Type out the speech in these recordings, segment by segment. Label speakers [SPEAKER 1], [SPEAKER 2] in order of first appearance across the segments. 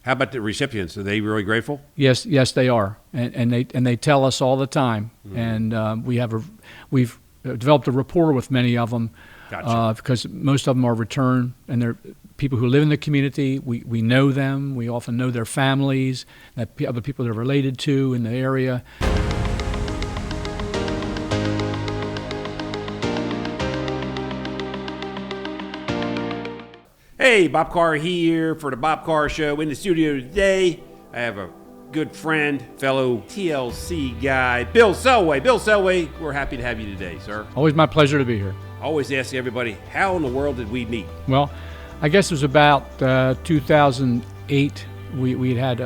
[SPEAKER 1] How about the recipients? Are they really grateful?
[SPEAKER 2] Yes, they are, and they tell us all the time, and we've developed a rapport with many of them.
[SPEAKER 1] Gotcha.
[SPEAKER 2] Because most of them are return, and they're people who live in the community. We know them. We often know their families, other people they're related to in the area.
[SPEAKER 1] Hey, Bob Carr here for the Bob Carr Show. In the studio today, I have a good friend, fellow TLC guy, Bill Selway. Bill Selway, we're happy to have you today, sir.
[SPEAKER 2] Always my pleasure to be here.
[SPEAKER 1] Always ask everybody, how in the world did we meet?
[SPEAKER 2] Well, I guess it was about 2008. We had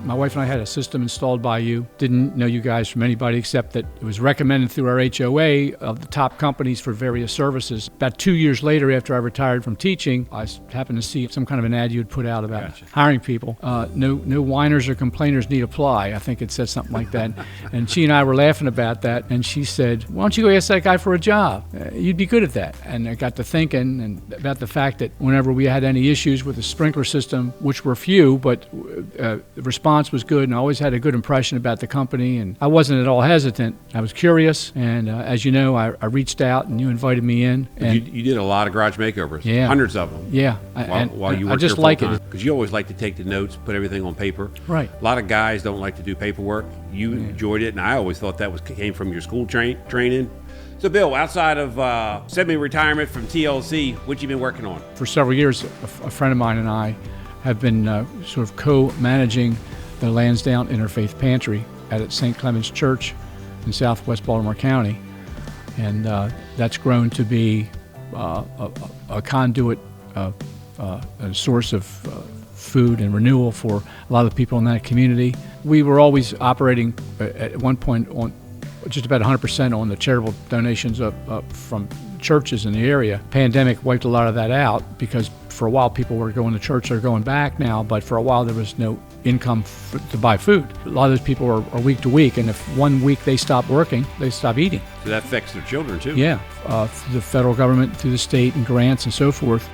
[SPEAKER 2] my wife and I had a system installed by you. Didn't know you guys from anybody except that it was recommended through our HOA of the top companies for various services. About 2 years later, after I retired from teaching, I happened to see some kind of an ad you had put out about hiring people. No whiners or complainers need apply. I think it said something like that. And she and I were laughing about that. And she said, "Why don't you go ask that guy for a job? You'd be good at that." And I got to thinking about the fact that whenever we had any issues with the sprinkler system, which were few, but the response was good, and I always had a good impression about the company, and I wasn't at all hesitant. I was curious, and as you know, I reached out, and you invited me in. And
[SPEAKER 1] you did a lot of garage makeovers, hundreds of them.
[SPEAKER 2] Yeah,
[SPEAKER 1] while you worked
[SPEAKER 2] I just
[SPEAKER 1] here
[SPEAKER 2] like
[SPEAKER 1] full-time.
[SPEAKER 2] it
[SPEAKER 1] because you always like to take the notes, put everything on paper.
[SPEAKER 2] Right.
[SPEAKER 1] A lot of guys don't like to do paperwork. You enjoyed it, and I always thought that came from your school training. So, Bill, outside of semi-retirement from TLC, what you been working on?
[SPEAKER 2] For several years, a friend of mine and I have been sort of co-managing the Lansdowne Interfaith Pantry at St. Clement's Church in southwest Baltimore County. And that's grown to be a conduit, a source of food and renewal for a lot of the people in that community. We were always operating at one point on just about 100% on the charitable donations from churches in the area. Pandemic wiped a lot of that out because for a while people were going to church. They're going back now, but for a while there was no income to buy food. A lot of those people are week to week, and if 1 week they stop working, they stop eating.
[SPEAKER 1] So that affects their children too.
[SPEAKER 2] Yeah, through the federal government, through the state and grants and so forth,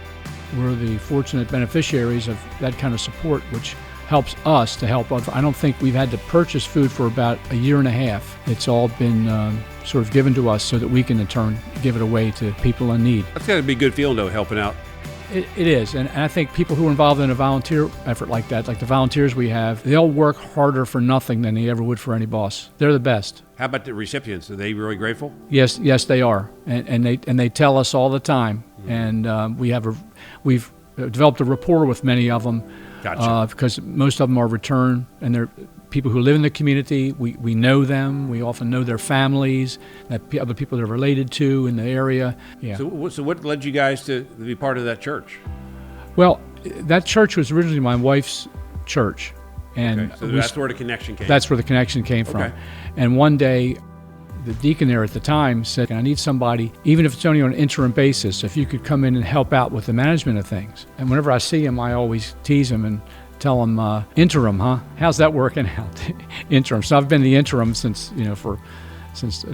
[SPEAKER 2] we're the fortunate beneficiaries of that kind of support, which helps us to help. I don't think we've had to purchase food for about a year and a half. It's all been sort of given to us so that we can in turn give it away to people in need.
[SPEAKER 1] That's got to be a good feeling though, helping out.
[SPEAKER 2] It is, and I think people who are involved in a volunteer effort like that, like the volunteers we have, they'll work harder for nothing than they ever would for any boss. They're the best.
[SPEAKER 1] How about the recipients? Are they really grateful?
[SPEAKER 2] Yes, they are, and they tell us all the time, and we've developed a rapport with many of them.
[SPEAKER 1] Gotcha.
[SPEAKER 2] Because most of them are return, and they're people who live in the community. We know them. We often know their families, other people they're related to in the area. Yeah.
[SPEAKER 1] So what led you guys to be part of that church?
[SPEAKER 2] Well, that church was originally my wife's church, and
[SPEAKER 1] so that's where the connection came.
[SPEAKER 2] That's where the connection came from. And one day, the deacon there at the time said, "I need somebody, even if it's only on an interim basis, if you could come in and help out with the management of things." And whenever I see him, I always tease him and tell him, "Interim, huh? How's that working out?" Interim. So I've been the interim since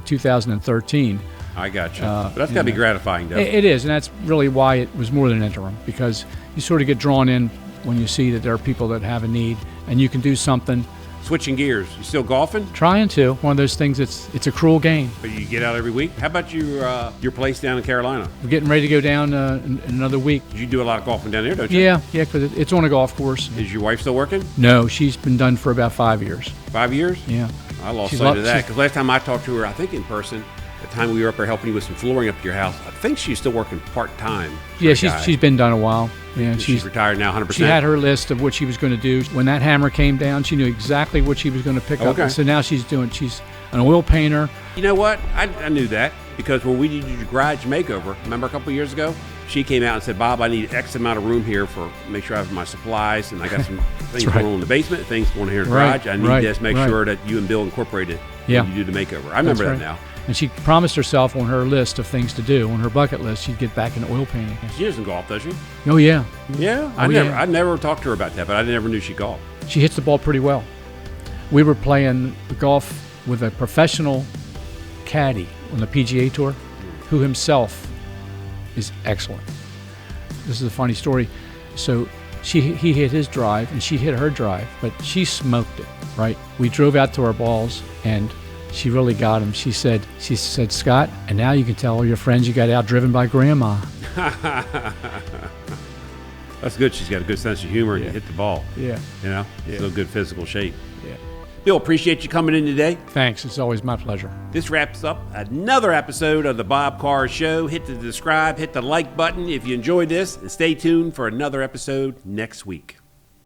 [SPEAKER 2] 2013.
[SPEAKER 1] I got you. But that's got to be gratifying, though.
[SPEAKER 2] It is, and that's really why it was more than interim, because you sort of get drawn in when you see that there are people that have a need, and you can do something.
[SPEAKER 1] Switching gears, you still golfing?
[SPEAKER 2] Trying to. One of those things. It's a cruel game.
[SPEAKER 1] But you get out every week. How about your place down in Carolina?
[SPEAKER 2] We're getting ready to go down in another week.
[SPEAKER 1] You do a lot of golfing down there, don't you?
[SPEAKER 2] Yeah, because it's on a golf course.
[SPEAKER 1] Is your wife still working?
[SPEAKER 2] No, she's been done for about 5 years.
[SPEAKER 1] 5 years?
[SPEAKER 2] Yeah.
[SPEAKER 1] I lost sight of that because last time I talked to her, I think in person, the time we were up there helping you with some flooring up at your house, I think she's still working part-time.
[SPEAKER 2] Yeah, she's been done a while. Yeah,
[SPEAKER 1] she's retired now 100%.
[SPEAKER 2] She had her list of what she was going to do. When that hammer came down, she knew exactly what she was going to pick up. So now she's an oil painter.
[SPEAKER 1] You know what? I knew that because when we did your garage makeover, remember a couple of years ago? She came out and said, "Bob, I need X amount of room here for make sure I have my supplies, and I got some things going on in the basement, things going here in the garage. I need this. Make sure that you and Bill incorporate it when you do the makeover." I remember that now.
[SPEAKER 2] And she promised herself on her list of things to do, on her bucket list, she'd get back into oil painting.
[SPEAKER 1] She doesn't golf, does she?
[SPEAKER 2] Oh, yeah.
[SPEAKER 1] Yeah? I never talked to her about that, but I never knew she golfed.
[SPEAKER 2] She hits the ball pretty well. We were playing golf with a professional caddy on the PGA Tour who himself is excellent. This is a funny story. So he hit his drive and she hit her drive, but she smoked it, right? We drove out to our balls and she really got him. She said, Scott, and now you can tell all your friends you got outdriven by Grandma.
[SPEAKER 1] That's good. She's got a good sense of humor and you hit the ball.
[SPEAKER 2] Yeah.
[SPEAKER 1] You know, still good physical shape.
[SPEAKER 2] Yeah.
[SPEAKER 1] Bill, appreciate you coming in today.
[SPEAKER 2] Thanks. It's always my pleasure.
[SPEAKER 1] This wraps up another episode of the Bob Carr Show. Hit the subscribe, hit the like button if you enjoyed this, and stay tuned for another episode next week.